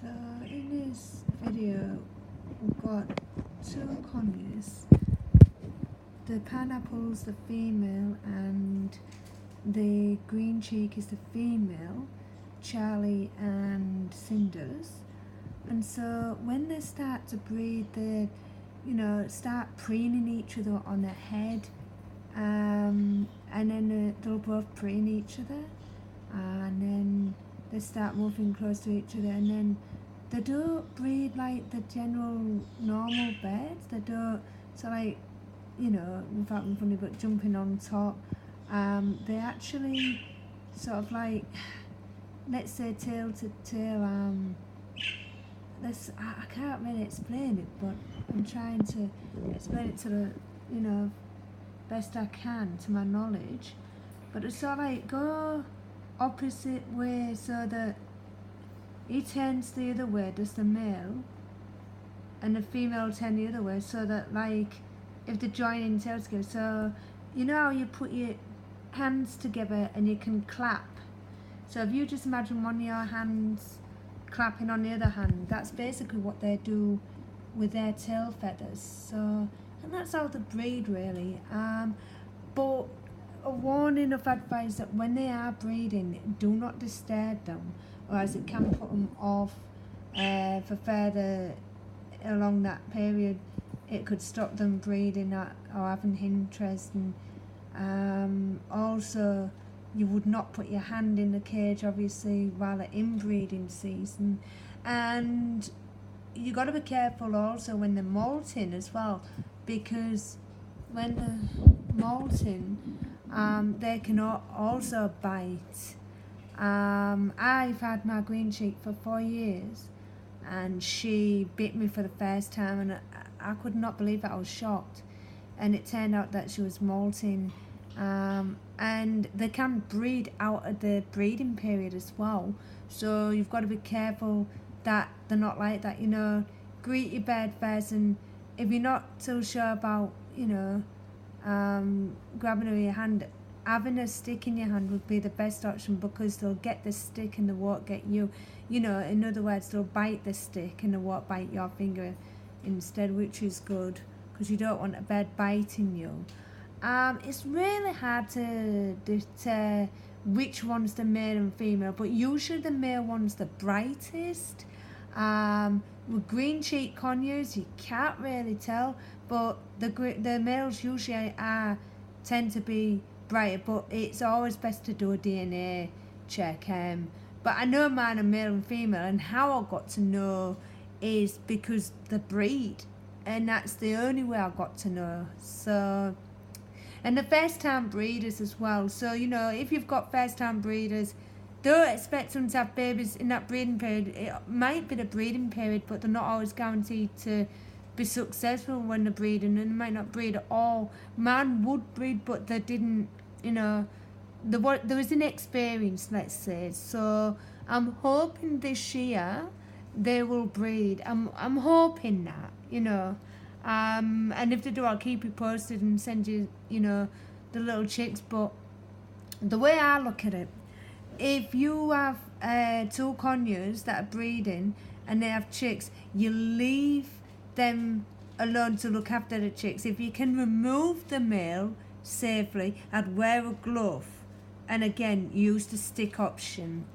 So in this video we've got two conures. The pineapple's the female and the green cheek is the female, Charlie and Cinders. And so when they start to breed, they start preening each other on their head, and then they'll both preen each other, and then they start moving close to each other, and then they don't breed like the general normal birds. They don't, so like, without being funny, but jumping on top, they actually sort of like, let's say tail to tail, I can't really explain it, but I'm trying to explain it to the, best I can to my knowledge. But it's sort of like go opposite way, so that he turns the other way, does the male, and the female turn the other way, so that like if they're joining tails together, so you know how you put your hands together and you can clap. So if you just imagine one of your hands clapping on the other hand, that's basically what they do with their tail feathers. So, and that's how they breed really. But a warning of advice that when they are breeding, do not disturb them, or as it can put them off for further along that period. It could stop them breeding or having interest. And also, you would not put your hand in the cage, obviously, while they're in breeding season. And you got to be careful also when they're molting as well, because when they're molting, they can also bite. I've had my green cheek for 4 years, and she bit me for the first time, and I could not believe it. I was shocked, and it turned out that she was molting. And they can breed out of the breeding period as well, so you've got to be careful that they're not like that. Greet your bird first, and if you're not so sure about grabbing her with your hand, having a stick in your hand would be the best option, because they'll get the stick and they won't get you. In other words, they'll bite the stick and they won't bite your finger instead, which is good, because you don't want a bird biting you. It's really hard to deter which one's the male and female, but usually the male one's the brightest. With green cheek conures, you can't really tell, but the males usually tend to be brighter, but it's always best to do a DNA check. But I know mine are male and female, and how I got to know is because the breed, and that's the only way I got to know. So, and the first time breeders as well. So, if you've got first time breeders, don't expect them to have babies in that breeding period. It might be the breeding period, but they're not always guaranteed to be successful when they're breeding, and they might not breed at all. Man would breed, but they didn't, there was inexperience, let's say. So I'm hoping this year they will breed. I'm hoping that, and if they do, I'll keep you posted and send you, the little chicks. But the way I look at it, if you have two conures that are breeding and they have chicks, you leave them alone to look after the chicks. If you can remove the male safely, I'd wear a glove, and again use the stick option,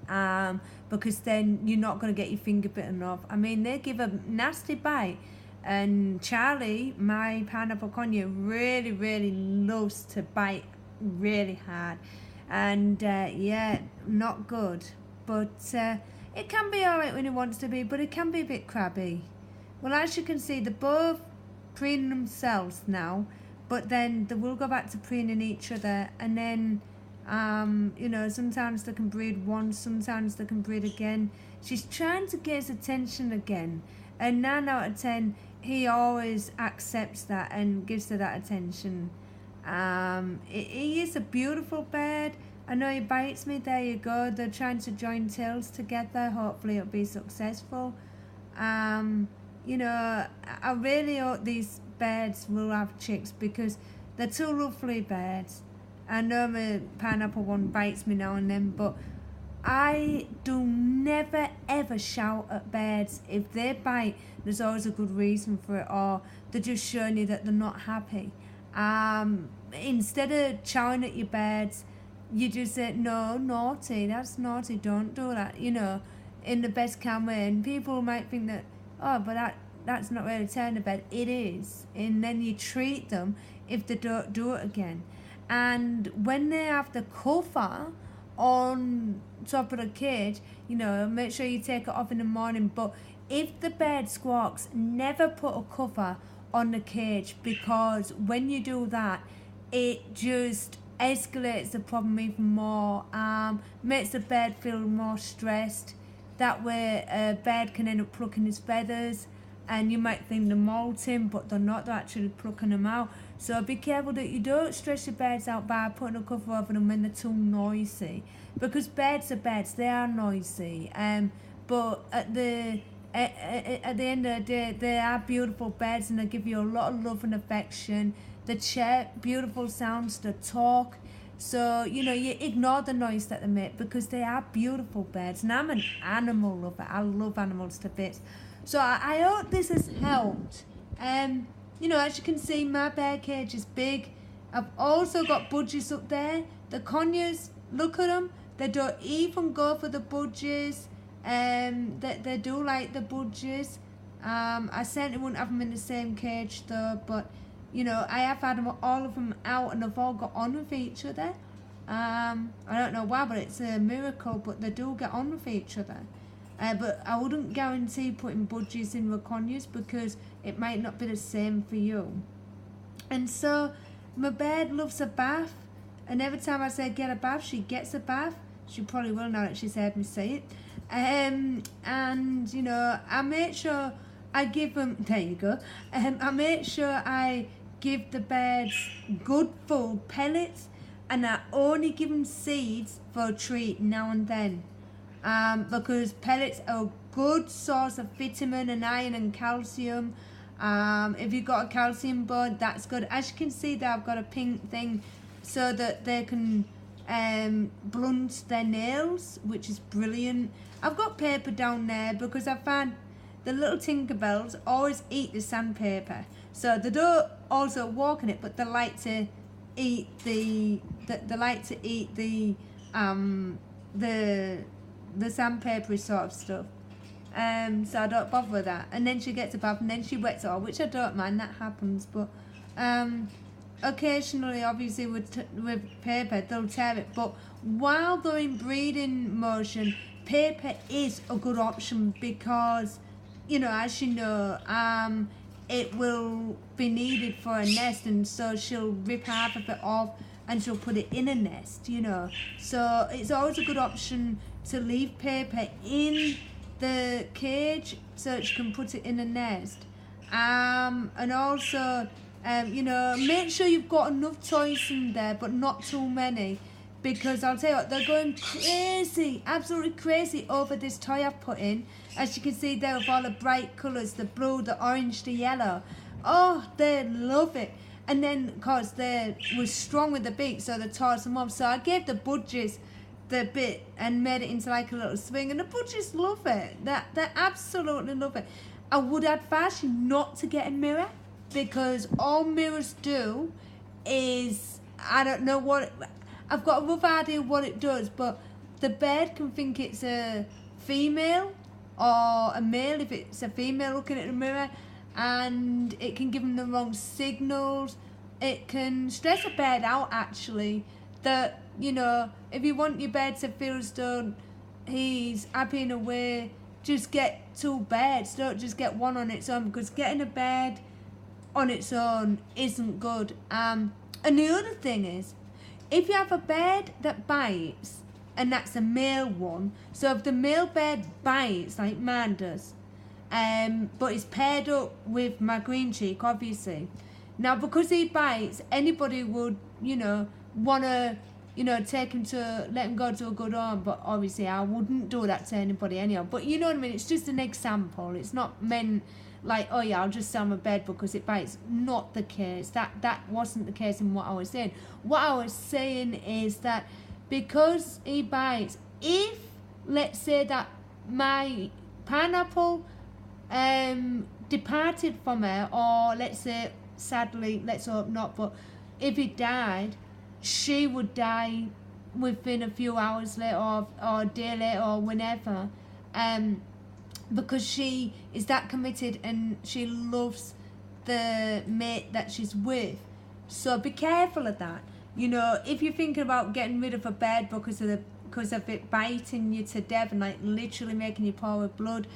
because then you're not going to get your finger bitten off. I mean, they give a nasty bite, and Charlie, my pineapple conure, really, really loves to bite really hard, and not good. But it can be alright when it wants to be, but it can be a bit crabby. Well, as you can see, they're both preening themselves now, but then they will go back to preening each other, and then sometimes they can breed once, sometimes they can breed again. She's trying to get his attention again, and 9 out of 10 he always accepts that and gives her that attention. He is a beautiful bird. I know he bites me. There you go. They're trying to join tails together. Hopefully it'll be successful. I really hope these birds will have chicks, because they're two lovely birds. I know my pineapple one bites me now and then, but I do never ever shout at birds. If they bite, there's always a good reason for it, or they're just showing you that they're not happy. Instead of shouting at your birds, you just say, no, naughty, that's naughty, don't do that, in the best kind way. And people might think that, oh, but that's not really telling a bird. It is. And then you treat them if they don't do it again. And when they have the cover on top of the cage, make sure you take it off in the morning. But if the bird squawks, never put a cover on the cage, because when you do that, it just escalates the problem even more, makes the bird feel more stressed. That way a bird can end up plucking his feathers, and you might think they're molting, but they're not, they're actually plucking them out. So be careful that you don't stress your birds out by putting a cover over them when they're too noisy, because birds are birds, they are noisy, but at the end of the day, they are beautiful birds, and they give you a lot of love and affection. They chirp, beautiful sounds, they talk. So, you ignore the noise that they make, because they are beautiful birds. And I'm an animal lover. I love animals to bits. So I hope this has helped. As you can see, my bear cage is big. I've also got budgies up there. The conures, look at them. They don't even go for the budgies. They do like the budgies. I certainly wouldn't have them in the same cage though, but I have had them, all of them out, and they've all got on with each other. I don't know why, but it's a miracle, but they do get on with each other. But I wouldn't guarantee putting budgies in with conures, because it might not be the same for you. And so my bird loves a bath, and every time I say get a bath, she gets a bath. She probably will now that she's heard me say it. And I make sure I give them, there you go, I make sure I give the birds good food, pellets, and I only give them seeds for a treat now and then, because pellets are a good source of vitamin and iron and calcium. If you've got a calcium board, that's good. As you can see there, I've got a pink thing so that they can blunt their nails, which is brilliant. I've got paper down there because I find the little Tinkerbells always eat the sandpaper. So they don't also walk in it, but they like to eat the sandpapery sort of stuff. So I don't bother with that. And then she gets a bath, and then she wets it all, which I don't mind, that happens. But occasionally, obviously, with paper, they'll tear it. But while they're in breeding motion, paper is a good option, because as it will be needed for a nest, and so she'll rip half of it off and she'll put it in a nest, So it's always a good option to leave paper in the cage so she can put it in a nest. And also, make sure you've got enough toys in there, but not too many, because I'll tell you what, they're going crazy, absolutely crazy over this toy I've put in. As you can see there, with all the bright colours, the blue, the orange, the yellow. Oh, they love it. And then, of course, they were strong with the beak, so they tossed them off. So I gave the budgies the bit and made it into like a little swing, and the budgies love it. They absolutely love it. I would advise you not to get a mirror, because all mirrors do is, I don't know what, I've got a rough idea what it does, but the bird can think it's a female or a male if it's a female looking at the mirror, and it can give them the wrong signals. It can stress a bird out, actually, that, if you want your bird to feel as though he's happy in a way, just get two birds, don't just get one on its own, because getting a bird on its own isn't good. And the other thing is, if you have a bird that bites, and that's a male one, so if the male bird bites like mine does, but it's paired up with my green cheek, obviously. Now, because he bites, anybody would, want to, take him to, let him go to a good home, but obviously I wouldn't do that to anybody anyhow. But you know what I mean, it's just an example. It's not meant like, oh yeah, I'll just sell my bird because it bites. Not the case. That wasn't the case in what I was saying. What I was saying is that because he bites, if let's say that my pineapple departed from her, or let's say, sadly, let's hope not, but if it died, she would die within a few hours later, or a day later, or whenever, because she is that committed and she loves the mate that she's with. So be careful of that. You know, if you're thinking about getting rid of a bird because of it biting you to death and like literally making you pour with blood,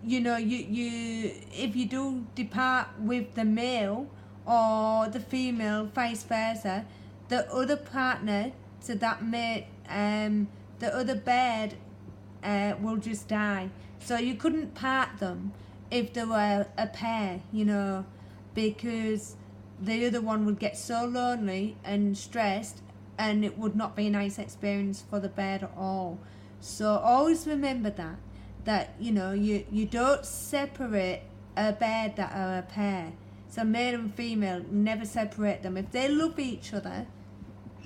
you know, you if you do depart with the male or the female, vice versa, the other partner to that mate, the other bird will just die. So you couldn't part them if they were a pair, you know, because the other one would get so lonely and stressed, and it would not be a nice experience for the bird at all. So always remember that you know, you don't separate a bird that are a pair. So male and female, never separate them. If they love each other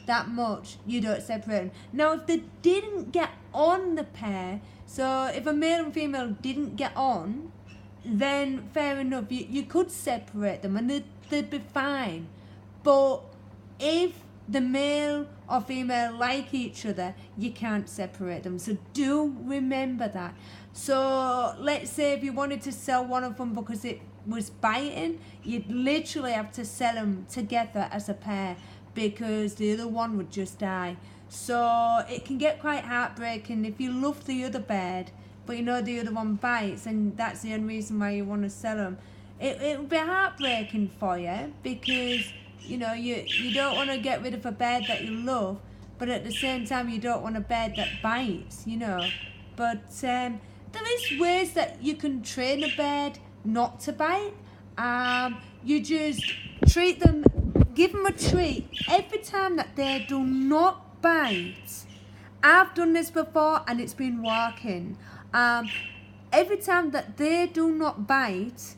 that much, you don't separate them. Now if they didn't get on, the pair, so if a male and female didn't get on, then fair enough, you could separate them and they'd be fine. But if the male or female like each other, you can't separate them. So do remember that. So let's say if you wanted to sell one of them because it was biting, you'd literally have to sell them together as a pair, because the other one would just die. So it can get quite heartbreaking if you love the other bird, but you know the other one bites, and that's the only reason why you want to sell them. It will be heartbreaking for you, because you know you don't want to get rid of a bird that you love, but at the same time you don't want a bird that bites, you know. But there is ways that you can train a bird not to bite. You just treat them, give them a treat every time that they do not bite. I've done this before and it's been working. Every time that they do not bite,